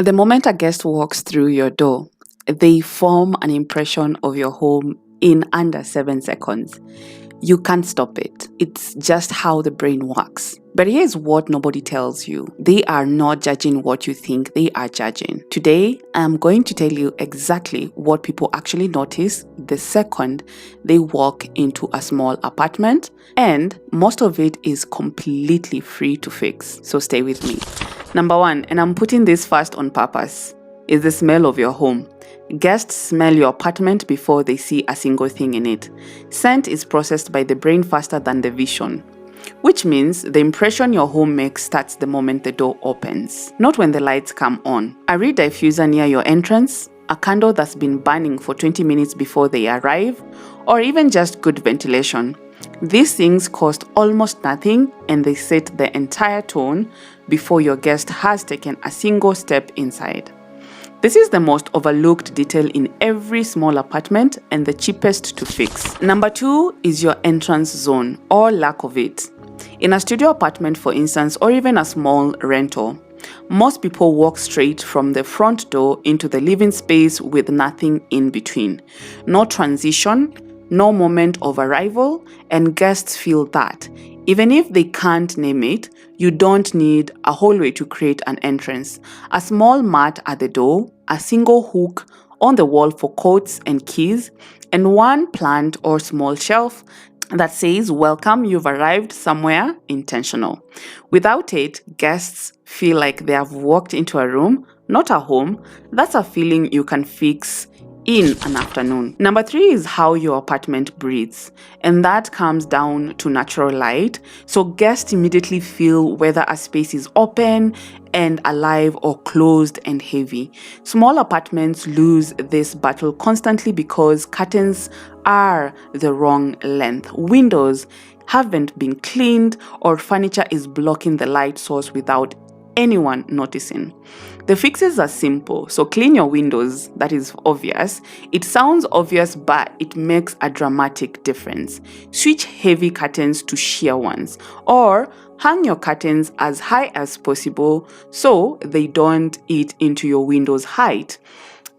The moment a guest walks through your door, they form an impression of your home in under 7 seconds. You can't stop it. It's just how the brain works. But here's what nobody tells you. They are not judging what you think, they are judging. Today, I'm going to tell you exactly what people actually notice the second they walk into a small apartment, and most of it is completely free to fix. So stay with me. Number one, and I'm putting this first on purpose, is the smell of your home. Guests smell your apartment before they see a single thing in it. Scent is processed by the brain faster than the vision, which means the impression your home makes starts the moment the door opens, not when the lights come on. A reed diffuser near your entrance, a candle that's been burning for 20 minutes before they arrive, or even just good ventilation. These things cost almost nothing and they set the entire tone before your guest has taken a single step inside. This is the most overlooked detail in every small apartment and the cheapest to fix. Number two is your entrance zone, or lack of it. In a studio apartment, for instance, or even a small rental, most people walk straight from the front door into the living space with nothing in between. No transition, no moment of arrival, and guests feel that. Even if they can't name it, you don't need a hallway to create an entrance. A small mat at the door, a single hook on the wall for coats and keys, and one plant or small shelf that says, "Welcome, you've arrived somewhere intentional." Without it, guests feel like they have walked into a room, not a home. That's a feeling you can fix in an afternoon. Number three is how your apartment breathes, and that comes down to natural light. So guests immediately feel whether a space is open and alive or closed and heavy. Small apartments lose this battle constantly because curtains are the wrong length, windows haven't been cleaned, or furniture is blocking the light source without anyone noticing. The fixes are simple. So clean your windows, that is obvious. It sounds obvious, but it makes a dramatic difference. Switch heavy curtains to sheer ones, or hang your curtains as high as possible so they don't eat into your window's height.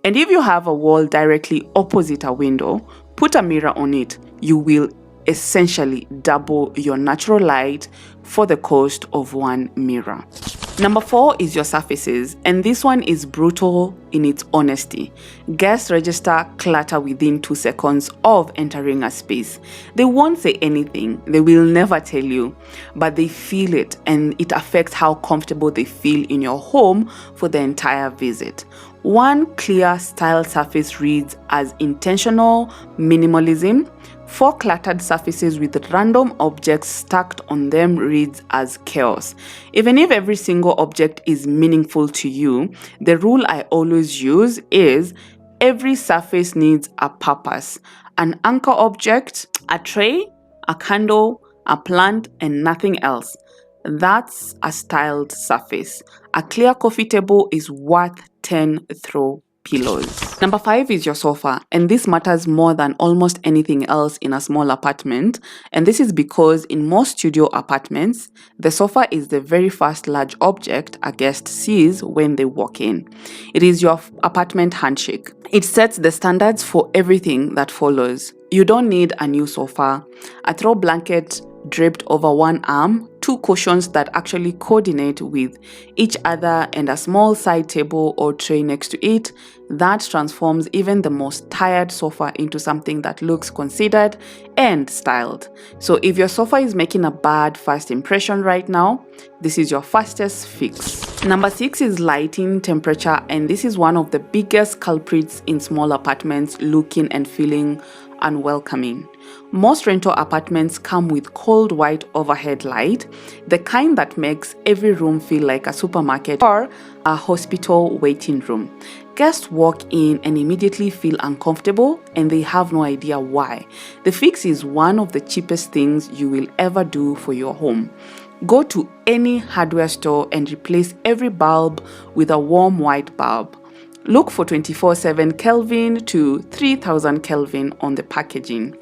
And if you have a wall directly opposite a window, put a mirror on it. You will essentially double your natural light for the cost of one mirror. Number four is your surfaces, and this one is brutal in its honesty. Guests register clutter within 2 seconds of entering a space. They won't say anything, they will never tell you, but they feel it, and it affects how comfortable they feel in your home for the entire visit. One clear style surface reads as intentional minimalism. 4 cluttered surfaces with random objects stacked on them reads as chaos. Even if every single object is meaningful to you, the rule I always use is every surface needs a purpose. An anchor object, a tray, a candle, a plant, and nothing else. That's a styled surface. A clear coffee table is worth 10 throw pillows. Number 5 is your sofa, and this matters more than almost anything else in a small apartment, and this is because in most studio apartments, the sofa is the very first large object a guest sees when they walk in. It is your apartment handshake. It sets the standards for everything that follows. You don't need a new sofa, a throw blanket draped over one arm, 2 cushions that actually coordinate with each other, and a small side table or tray next to it. That transforms even the most tired sofa into something that looks considered and styled. So if your sofa is making a bad first impression right now, this is your fastest fix. Number 6 is lighting temperature, and this is one of the biggest culprits in small apartments looking and feeling unwelcoming. Most rental apartments come with cold white overhead light, the kind that makes every room feel like a supermarket or a hospital waiting room. Guests walk in and immediately feel uncomfortable, and they have no idea why. The fix is one of the cheapest things you will ever do for your home. Go to any hardware store and replace every bulb with a warm white bulb. Look for 24/7 Kelvin to 3000 Kelvin on the packaging.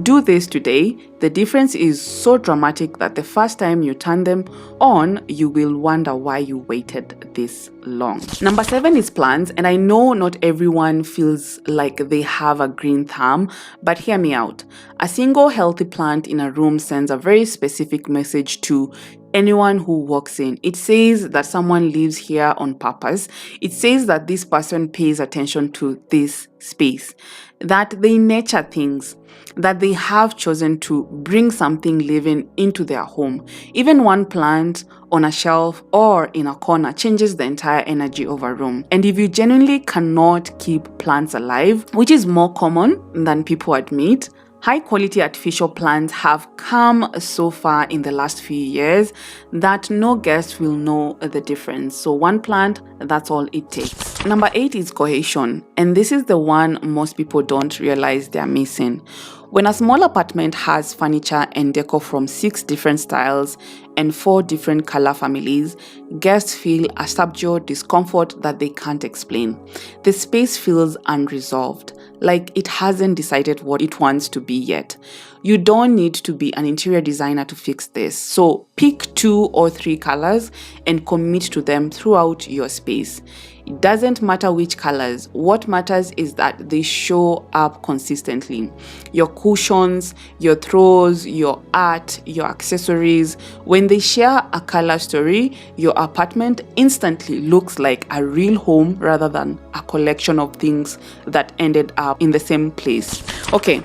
Do this today. The difference is so dramatic that the first time you turn them on, you will wonder why you waited this long. Number 7 is plants, and I know not everyone feels like they have a green thumb, but hear me out. A single healthy plant in a room sends a very specific message to anyone who walks in. It says that someone lives here on purpose. It says that this person pays attention to this space, that they nurture things, that they have chosen to bring something living into their home. Even one plant on a shelf or in a corner changes the entire energy of a room. And if you genuinely cannot keep plants alive, which is more common than people admit, high quality artificial plants have come so far in the last few years that no guest will know the difference. So one plant, that's all it takes. Number 8 is cohesion, and this is the one most people don't realize they're missing. When a small apartment has furniture and decor from 6 different styles and 4 different color families, guests feel a subdued discomfort that they can't explain. The space feels unresolved, like it hasn't decided what it wants to be yet. You don't need to be an interior designer to fix this. So pick 2 or 3 colors and commit to them throughout your space. It doesn't matter which colors. What matters is that they show up consistently. Your cushions, your throws, your art, your accessories, when they share a color story, your apartment instantly looks like a real home rather than a collection of things that ended up in the same place. Okay,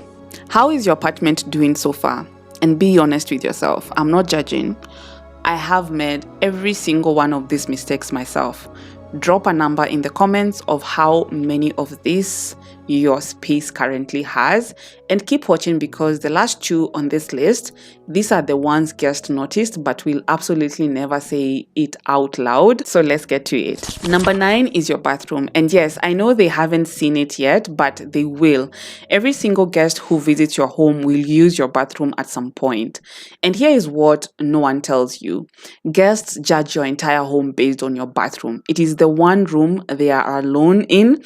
how is your apartment doing so far? And be honest with yourself. I'm not judging. I have made every single one of these mistakes myself. Drop a number in the comments of how many of these your space currently has, and keep watching because the last 2 on this list, these are the ones guests noticed but will absolutely never say it out loud. So let's get to it. Number 9 is your bathroom, and yes, I know they haven't seen it yet, but they will. Every single guest who visits your home will use your bathroom at some point. And here is what no one tells you. Guests judge your entire home based on your bathroom. It is the one room they are alone in,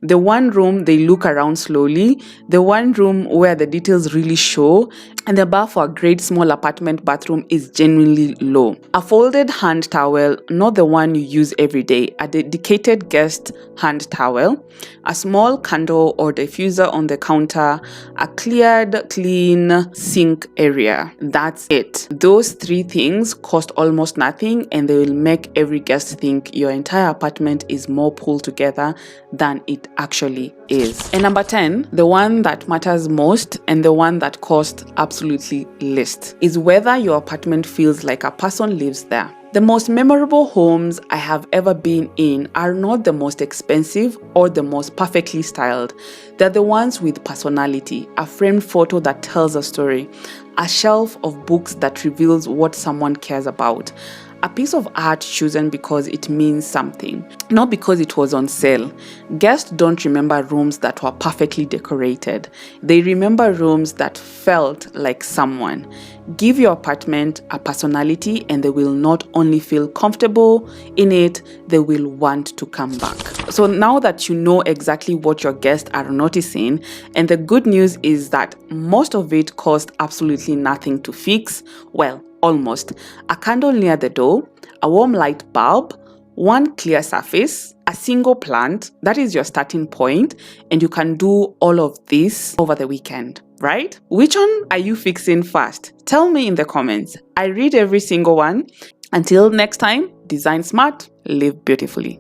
the one room they look around slowly, the one room where the details really show, and the bar for a great small apartment bathroom is genuinely low. A folded hand towel, not the one you use every day, a dedicated guest hand towel, a small candle or diffuser on the counter, a cleared, clean sink area. That's it. Those 3 things cost almost nothing, and they will make every guest think your entire apartment is more pulled together than it actually is. And number 10, the one that matters most and the one that costs absolutely least, is whether your apartment feels like a person lives there. The most memorable homes I have ever been in are not the most expensive or the most perfectly styled. They're the ones with personality, a framed photo that tells a story, a shelf of books that reveals what someone cares about, a piece of art chosen because it means something, not because it was on sale. Guests don't remember rooms that were perfectly decorated. They remember rooms that felt like someone. Give your apartment a personality and they will not only feel comfortable in it, they will want to come back. So now that you know exactly what your guests are noticing, and the good news is that most of it costs absolutely nothing to fix, well, almost. A candle near the door, a warm light bulb, one clear surface, a single plant, that is your starting point, and you can do all of this over the weekend, right? Which one are you fixing first? Tell me in the comments. I read every single one. Until next time, design smart, live beautifully.